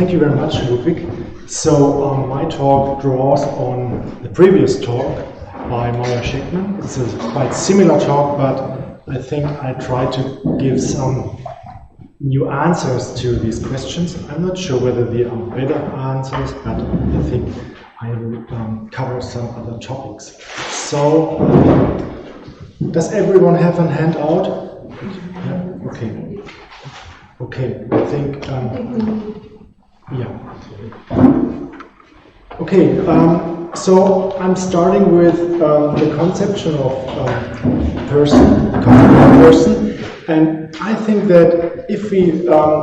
Thank you very much, Ludwig. So my talk draws on the previous talk by Noller. It's a quite similar talk, but I think I try to give some new answers to these questions. I'm not sure whether they are better answers, but I think I will cover some other topics. So, does everyone have a handout? Yeah? Okay. Okay, I think, yeah. Okay, so I'm starting with the conception of person, and I think that if we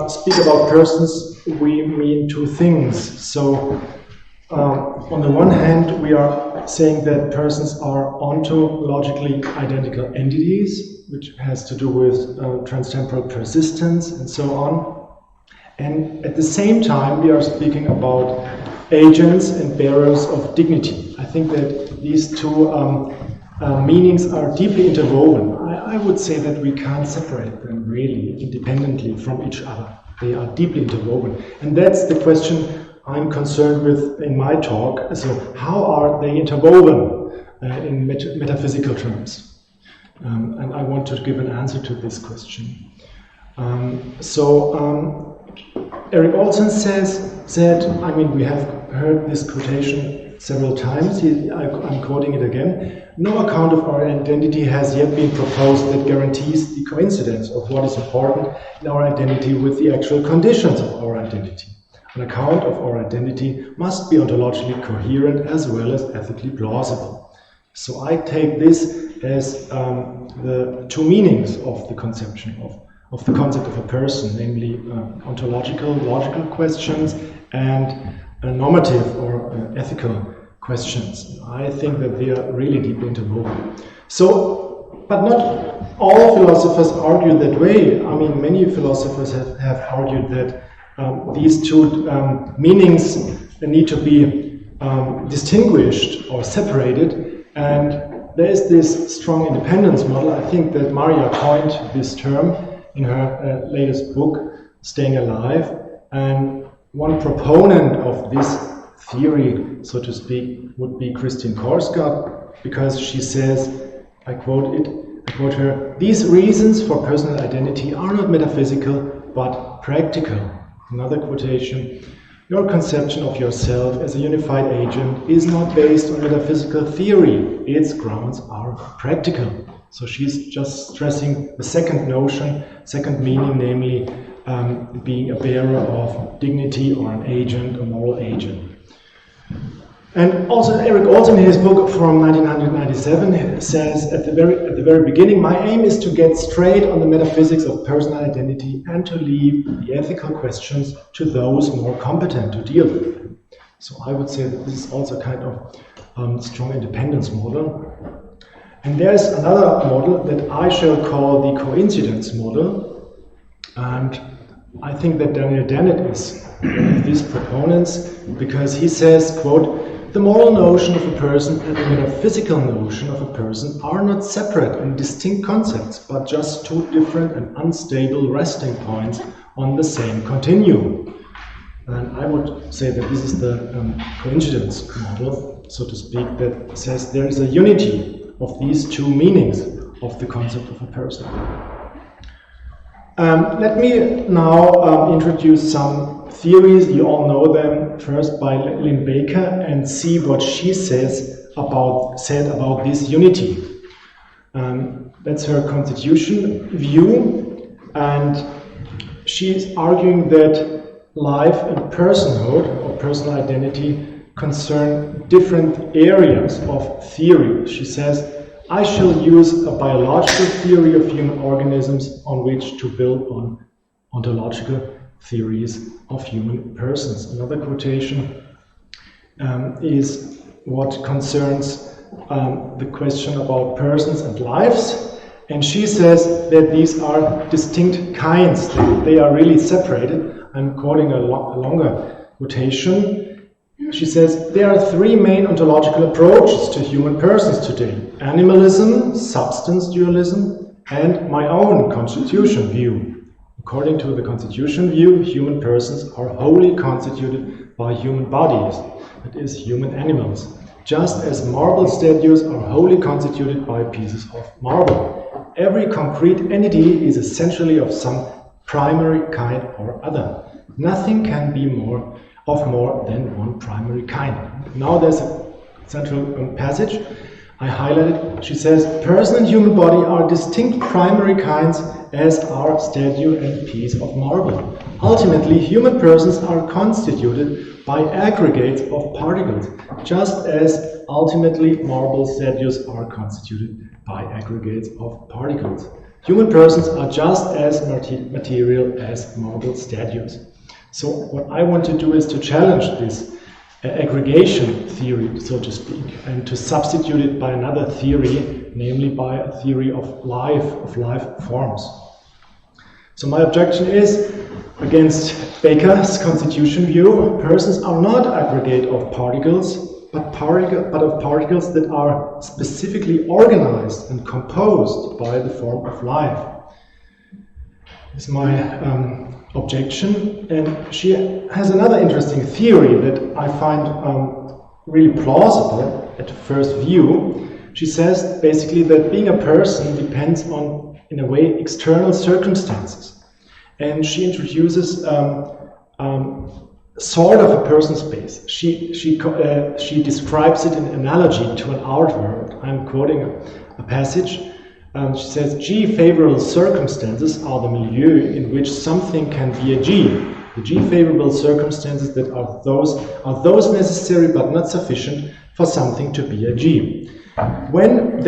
speak about persons, we mean two things. So, on the one hand, we are saying that persons are ontologically identical entities, which has to do with transtemporal persistence and so on. And at the same time, we are speaking about agents and bearers of dignity. I think that these two meanings are deeply interwoven. I would say that we can't separate them really independently from each other. They are deeply interwoven. And that's the question I'm concerned with in my talk. So how are they interwoven in metaphysical terms? And I want to give an answer to this question. Eric Olson said, I mean, we have heard this quotation several times, I'm quoting it again, no account of our identity has yet been proposed that guarantees the coincidence of what is important in our identity with the actual conditions of our identity. An account of our identity must be ontologically coherent as well as ethically plausible. So I take this as the two meanings of the conception of the concept of a person, namely ontological, logical questions and normative or ethical questions. I think that they are really deeply interwoven. So, but not all philosophers argue that way. I mean, many philosophers have argued that these two meanings need to be distinguished or separated, and there is this strong independence model. I think that Maria coined this term in her latest book, Staying Alive, and one proponent of this theory, so to speak, would be Christine Korsgaard, because she says, I quote her, "These reasons for personal identity are not metaphysical, but practical." Another quotation, "Your conception of yourself as a unified agent is not based on metaphysical theory. Its grounds are practical." So she's just stressing the second notion, second meaning, namely being a bearer of dignity or an agent, a moral agent. And also Eric Olson in his book from 1997 says at the very beginning, "My aim is to get straight on the metaphysics of personal identity and to leave the ethical questions to those more competent to deal with them." So I would say that this is also kind of strong independence model. And there's another model that I shall call the coincidence model. And I think that Daniel Dennett is one of these proponents, because he says, quote, "The moral notion of a person and the metaphysical notion of a person are not separate and distinct concepts, but just two different and unstable resting points on the same continuum." And I would say that this is the coincidence model, so to speak, that says there is a unity of these two meanings of the concept of a person. Let me now introduce some theories. You all know them. First by Lynn Baker, and see what she said about this unity. That's her constitution view, and she's arguing that life and personhood or personal identity concern different areas of theory. She says, "I shall use a biological theory of human organisms on which to build on ontological theories of human persons." Another quotation is what concerns the question about persons and lives. And she says that these are distinct kinds. They are really separated. I'm quoting a longer quotation. She says, "There are three main ontological approaches to human persons today: animalism, substance dualism, and my own constitution view. According to the Constitution view, human persons are wholly constituted by human bodies, that is, human animals, just as marble statues are wholly constituted by pieces of marble. Every concrete entity is essentially of some primary kind or other. Nothing can be more than one primary kind. Now there's a central passage I highlighted. She says, person and human body are distinct primary kinds, as are statue and piece of marble. Ultimately, human persons are constituted by aggregates of particles, just as ultimately marble statues are constituted by aggregates of particles. Human persons are just as material as marble statues. So what I want to do is to challenge this aggregation theory, so to speak, and to substitute it by another theory, namely by a theory of life forms. So my objection is against Baker's constitution view. Persons are not aggregate of particles, but of particles that are specifically organized and composed by the form of life. This is my objection, and she has another interesting theory that I find really plausible at first view. She says basically that being a person depends on, in a way, external circumstances, and she introduces sort of a person space. She describes it in analogy to an art world. I'm quoting a passage. She says, G favorable circumstances are the milieu in which something can be a G. The G favorable circumstances that are those necessary but not sufficient for something to be a G. When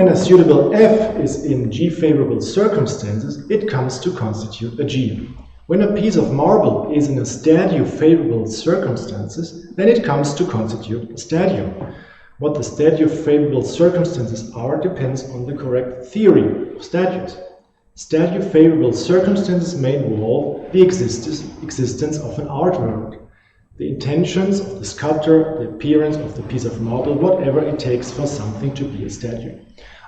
a suitable F is in G favorable circumstances, it comes to constitute a G. When a piece of marble is in a statue favorable circumstances, then it comes to constitute a statue. What the statue favorable circumstances are depends on the correct theory of statues. Statue favorable circumstances may involve the existence of an art world, the intentions of the sculptor, the appearance of the piece of marble, whatever it takes for something to be a statue.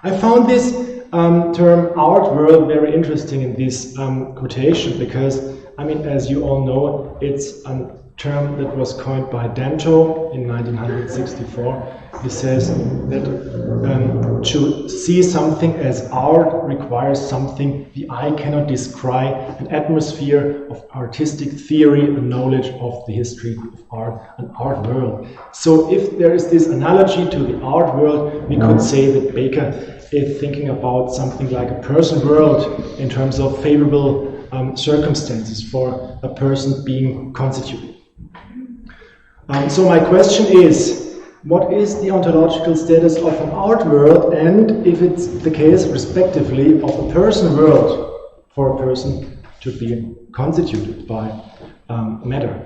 I found this term art world very interesting in this quotation because, I mean, as you all know, it's a term that was coined by Danto in 1964. He says that to see something as art requires something the eye cannot descry, an atmosphere of artistic theory, a knowledge of the history of art, an art world. So if there is this analogy to the art world, we could say that Baker is thinking about something like a person world in terms of favorable circumstances for a person being constituted. So my question is, what is the ontological status of an art world, and if it's the case, respectively, of a person world for a person to be constituted by matter?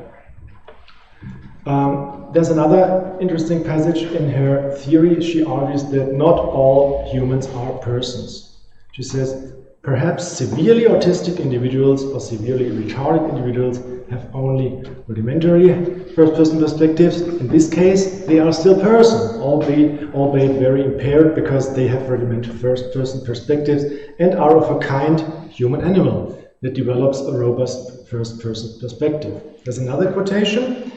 There's another interesting passage in her theory. She argues that not all humans are persons. She says, perhaps severely autistic individuals or severely retarded individuals have only rudimentary first-person perspectives. In this case, they are still persons, albeit very impaired because they have rudimentary first-person perspectives and are of a kind human animal that develops a robust first-person perspective. There's another quotation,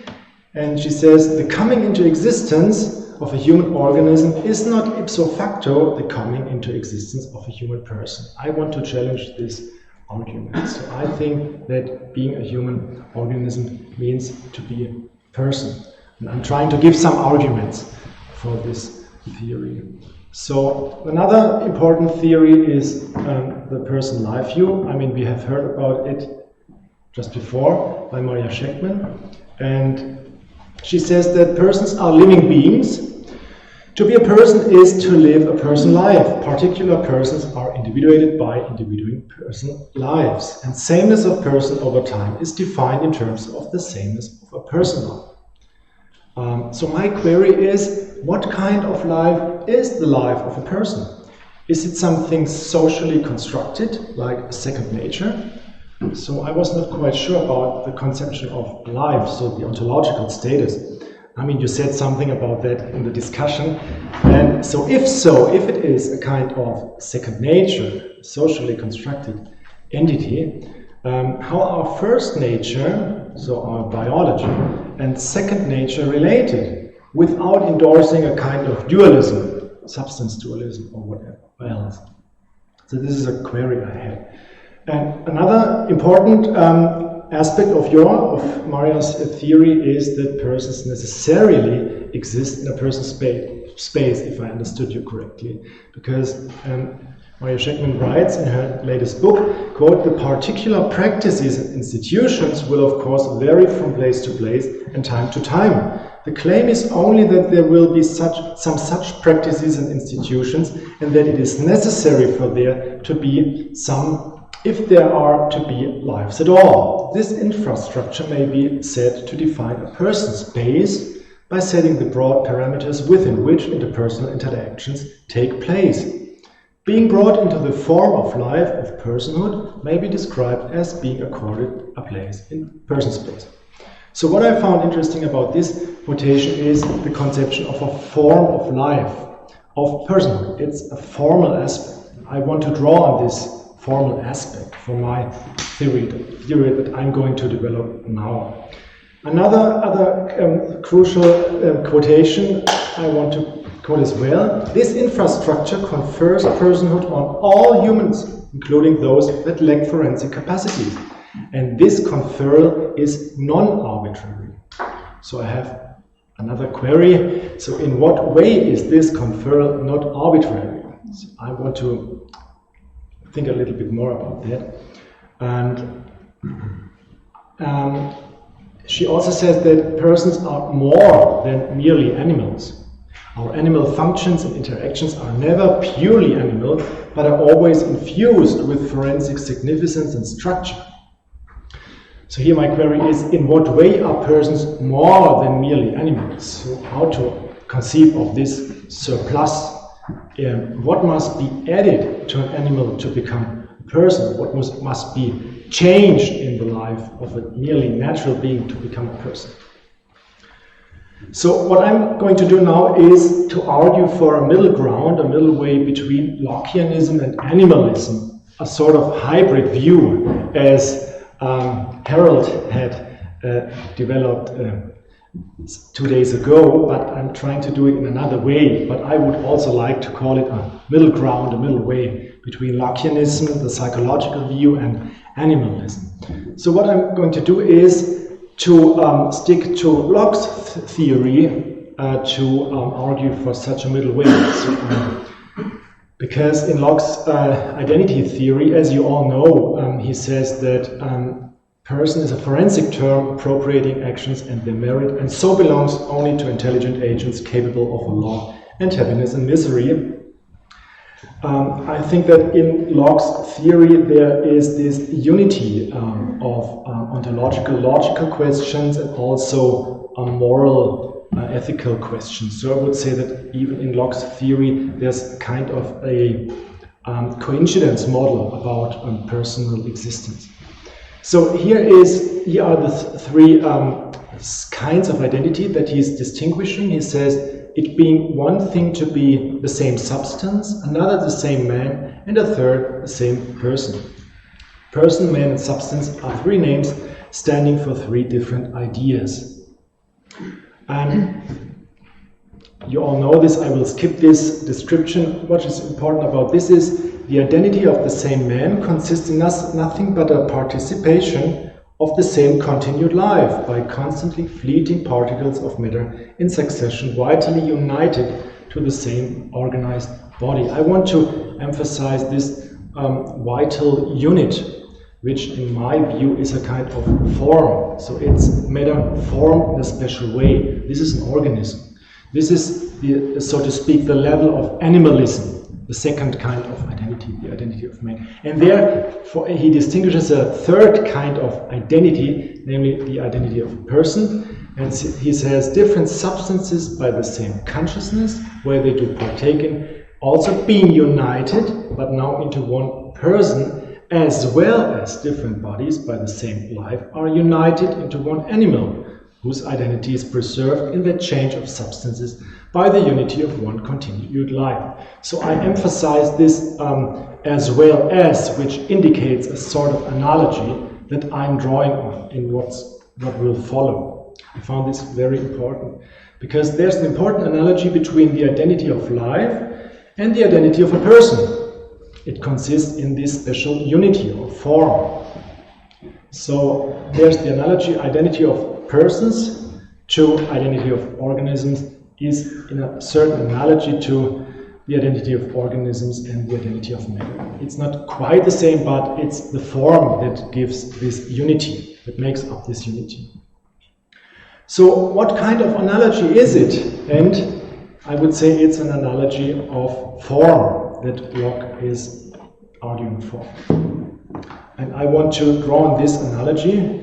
and she says, the coming into existence of a human organism is not ipso facto the coming into existence of a human person. I want to challenge this argument. So I think that being a human organism means to be a person. And I'm trying to give some arguments for this theory. So another important theory is the person life view. I mean, we have heard about it just before by Maria Scheckman. And she says that persons are living beings. To be a person is to live a person life. Particular persons are individuated by individuating person lives. And sameness of person over time is defined in terms of the sameness of a person life. So my query is, what kind of life is the life of a person? Is it something socially constructed, like a second nature? So I was not quite sure about the conception of life, so the ontological status. I mean, you said something about that in the discussion. And so if it is a kind of second nature, socially constructed entity, how are first nature, so our biology, and second nature related, without endorsing a kind of dualism, substance dualism or whatever else. So this is a query I had. And another important aspect of Maria's theory is that persons necessarily exist in a person's space, if I understood you correctly. Because Maria Scheckman writes in her latest book, quote, "The particular practices and institutions will of course vary from place to place and time to time. The claim is only that there will be some such practices and institutions, and that it is necessary for there to be some, if there are to be lives at all. This infrastructure may be said to define a person's space by setting the broad parameters within which interpersonal interactions take place. Being brought into the form of life of personhood may be described as being accorded a place in person space." So what I found interesting about this quotation is the conception of a form of life, of personhood. It's a formal aspect. I want to draw on this formal aspect for my theory that I'm going to develop now. Another crucial quotation I want to quote as well. "This infrastructure confers personhood on all humans, including those that lack forensic capacities. And this conferral is non-arbitrary." So I have another query. So in what way is this conferral not arbitrary? So I want to think a little bit more about that. And she also says that persons are more than merely animals. Our animal functions and interactions are never purely animal, but are always infused with forensic significance and structure. So here my query is, in what way are persons more than merely animals? So how to conceive of this surplus? What must be added to an animal to become a person? What must be changed in the life of a merely natural being to become a person? So what I'm going to do now is to argue for a middle ground, a middle way between Lockeanism and animalism, a sort of hybrid view, as Harold had developed 2 days ago, but I'm trying to do it in another way. But I would also like to call it a middle ground, a middle way between Lockeanism, the psychological view, and animalism. So what I'm going to do is to stick to Locke's theory to argue for such a middle way. So, because in Locke's identity theory, as you all know, he says that person is a forensic term appropriating actions and their merit, and so belongs only to intelligent agents capable of a law and happiness and misery. I think that in Locke's theory there is this unity of ontological, logical questions and also moral, ethical questions. So I would say that even in Locke's theory there's kind of a coincidence model about personal existence. So here are the three kinds of identity that he's distinguishing. He says it being one thing to be the same substance, another the same man, and a third the same person. Person, man, and substance are three names standing for three different ideas. And you all know this, I will skip this description. What is important about this is the identity of the same man consists in nothing but a participation of the same continued life by constantly fleeting particles of matter in succession, vitally united to the same organized body. I want to emphasize this vital unit, which in my view is a kind of form. So it's matter formed in a special way. This is an organism. This is, so to speak, the level of animalism, the second kind of identity, the identity of man. And therefore he distinguishes a third kind of identity, namely the identity of a person. And he says different substances by the same consciousness, where they do partake in, also being united, but now into one person, as well as different bodies by the same life are united into one animal, whose identity is preserved in the change of substances by the unity of one continued life. So I emphasize this as well as, which indicates a sort of analogy that I'm drawing on in what will follow. I found this very important because there's an important analogy between the identity of life and the identity of a person. It consists in this special unity or form. So there's the analogy, identity of persons to identity of organisms is in a certain analogy to the identity of organisms and the identity of matter. It's not quite the same, but it's the form that gives this unity, that makes up this unity. So what kind of analogy is it? And I would say it's an analogy of form that Locke is arguing for. And I want to draw on this analogy.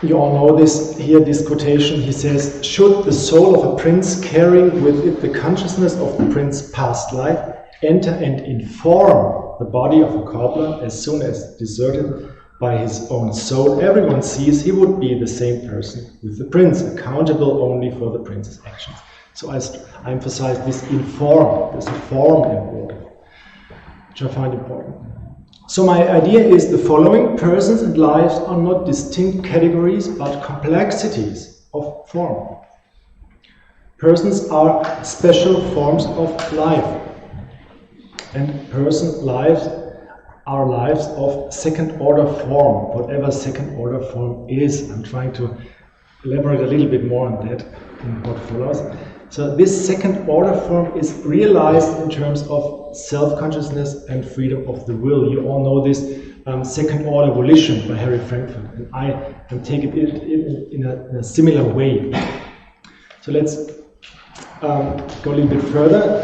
You all know this here, this quotation. He says, should the soul of a prince carrying with it the consciousness of the prince's past life enter and inform the body of a cobbler as soon as deserted by his own soul, everyone sees he would be the same person with the prince, accountable only for the prince's actions. So I emphasize this inform, there's a form involved, which I find important. So my idea is the following: persons and lives are not distinct categories but complexities of form. Persons are special forms of life, and person lives are lives of second order form, whatever second order form is. I'm trying to elaborate a little bit more on that in what follows. So this second order form is realized in terms of self-consciousness and freedom of the will. You all know this second order volition by Harry Frankfurt, and I take it in a similar way. So let's go a little bit further.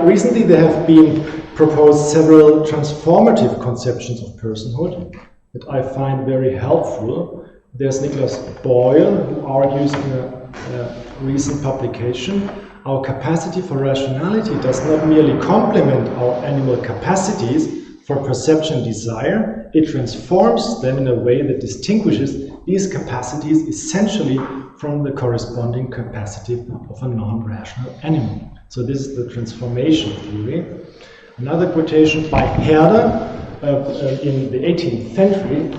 Recently there have been proposed several transformative conceptions of personhood that I find very helpful. There's Nicholas Boyle, who argues in a recent publication, our capacity for rationality does not merely complement our animal capacities for perception and desire, it transforms them in a way that distinguishes these capacities essentially from the corresponding capacity of a non-rational animal. So this is the transformation theory. Another quotation by Herder in the 18th century.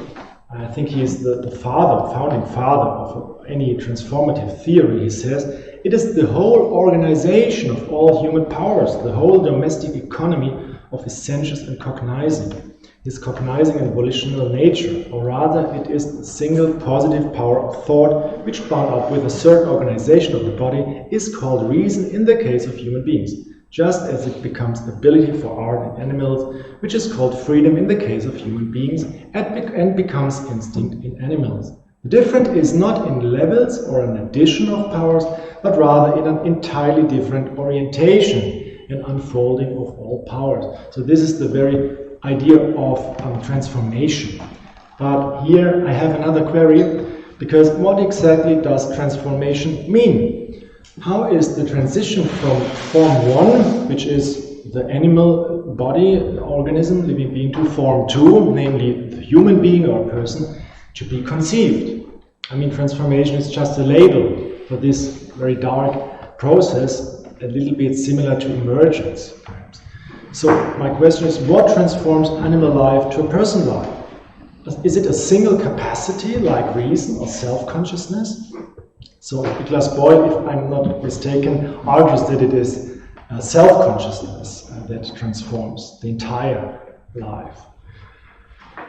I think he is the founding father of any transformative theory. He says, it is the whole organization of all human powers, the whole domestic economy of his sensuous and cognizing, his cognizing and volitional nature, or rather it is the single positive power of thought which, bound up with a certain organization of the body, is called reason in the case of human beings, just as it becomes ability for art in animals, which is called freedom in the case of human beings, and becomes instinct in animals. The difference is not in levels or an addition of powers, but rather in an entirely different orientation and unfolding of all powers. So this is the very idea of transformation. But here I have another query, because what exactly does transformation mean? How is the transition from form 1, which is the animal body, organism, living being, to form 2, namely the human being or person, to be conceived? I mean, transformation is just a label for this very dark process, a little bit similar to emergence, perhaps. So my question is, what transforms animal life to a person life? Is it a single capacity like reason or self-consciousness? So Nicholas Boyle, if I'm not mistaken, argues that it is self-consciousness that transforms the entire life.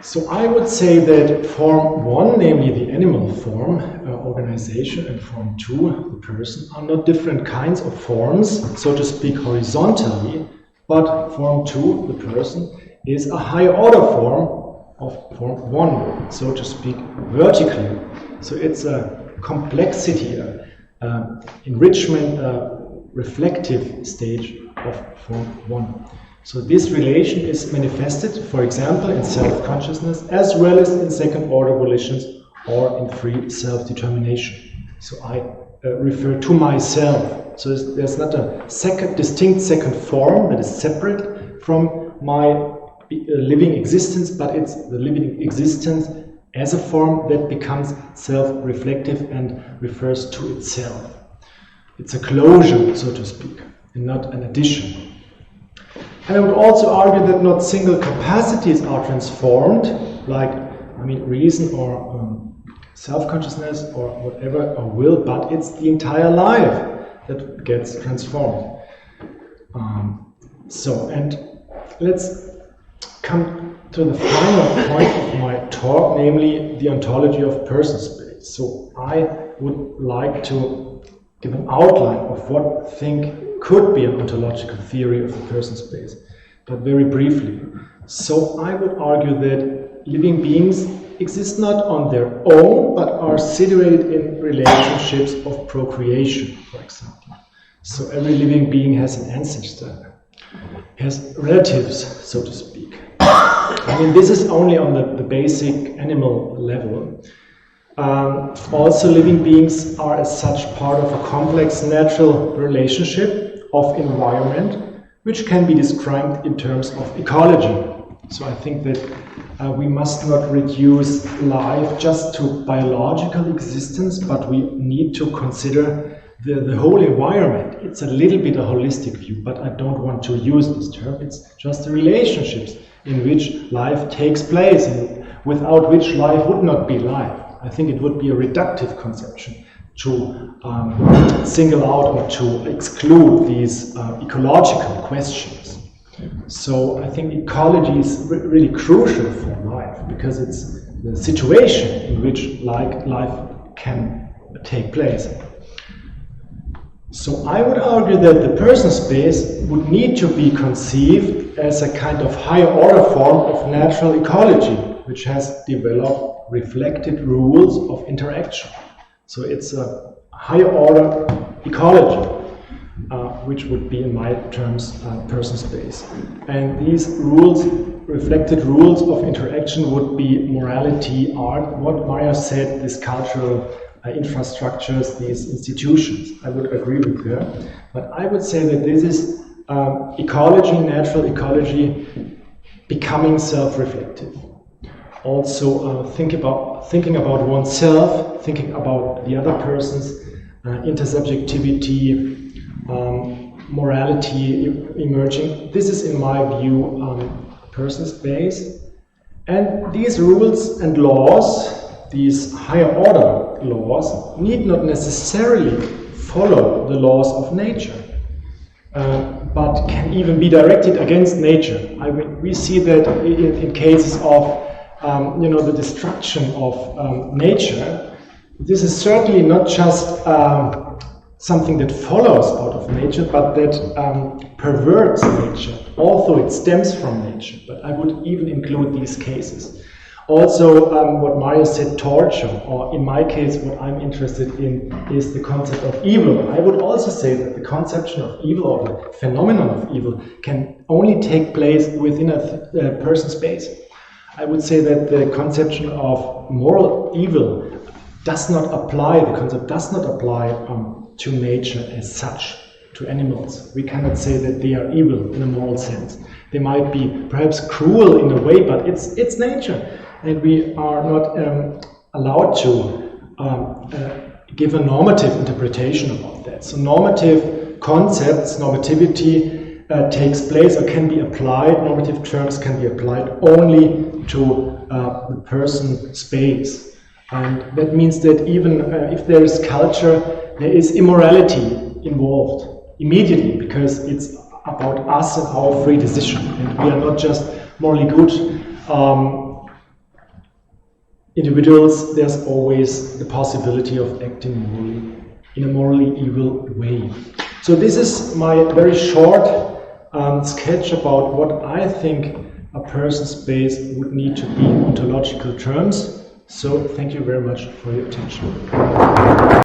So I would say that form 1, namely the animal form, organization, and form 2, the person, are not different kinds of forms, so to speak, horizontally, but form 2, the person, is a higher order form of form 1, so to speak, vertically. So it's a complexity, enrichment, reflective stage of form 1. So this relation is manifested, for example, in self-consciousness, as well as in second-order volitions or in free self-determination. So I refer to myself. So there's not a distinct second form that is separate from my living existence, but it's the living existence as a form that becomes self-reflective and refers to itself. It's a closure, so to speak, and not an addition. And I would also argue that not single capacities are transformed, like, I mean, reason or self-consciousness or whatever, or will, but it's the entire life that gets transformed. And let's come to the final point of my talk, namely the ontology of person space. So I would like to give an outline of what I think could be an ontological theory of the person space, but very briefly. So I would argue that living beings exist not on their own, but are situated in relationships of procreation, for example. So every living being has an ancestor, has relatives, so to speak. I mean, this is only on the basic animal level. Also, living beings are as such part of a complex natural relationship of environment, which can be described in terms of ecology. So I think that we must not reduce life just to biological existence, but we need to consider the whole environment. It's a little bit a holistic view, but I don't want to use this term. It's just the relationships in which life takes place, and without which life would not be life. I think it would be a reductive conception to single out or to exclude these ecological questions. So I think ecology is really crucial for life, because it's the situation in which life can take place. So I would argue that the person space would need to be conceived as a kind of higher order form of natural ecology, which has developed reflected rules of interaction. So it's a higher order ecology, which would be in my terms person space. And these rules, reflected rules of interaction, would be morality, art, what Maya said, these cultural infrastructures, these institutions. I would agree with her. But I would say that this is ecology, natural ecology, becoming self-reflective. Also thinking about oneself, thinking about the other person's intersubjectivity, morality emerging. This is, in my view, person space. And these rules and laws, these higher order laws, need not necessarily follow the laws of nature, but can even be directed against nature. We see that in cases of the destruction of nature. This is certainly not just something that follows out of nature, but that perverts nature, although it stems from nature. But I would even include these cases. Also, what Mario said, torture, or in my case, what I'm interested in is the concept of evil. I would also say that the conception of evil, or the phenomenon of evil, can only take place within a person space. I would say that the conception of moral evil does not apply, the concept does not apply to nature as such, to animals. We cannot say that they are evil in a moral sense. They might be perhaps cruel in a way, but it's nature. And we are not allowed to give a normative interpretation about that. So normative concepts, normativity takes place or can be applied, normative terms can be applied only to the person space. And that means that even if there is culture, there is immorality involved immediately, because it's about us and our free decision. And we are not just morally good individuals. There's always the possibility of acting morally in a morally evil way. So this is my very short sketch about what I think a person space would need to be in ontological terms. So thank you very much for your attention.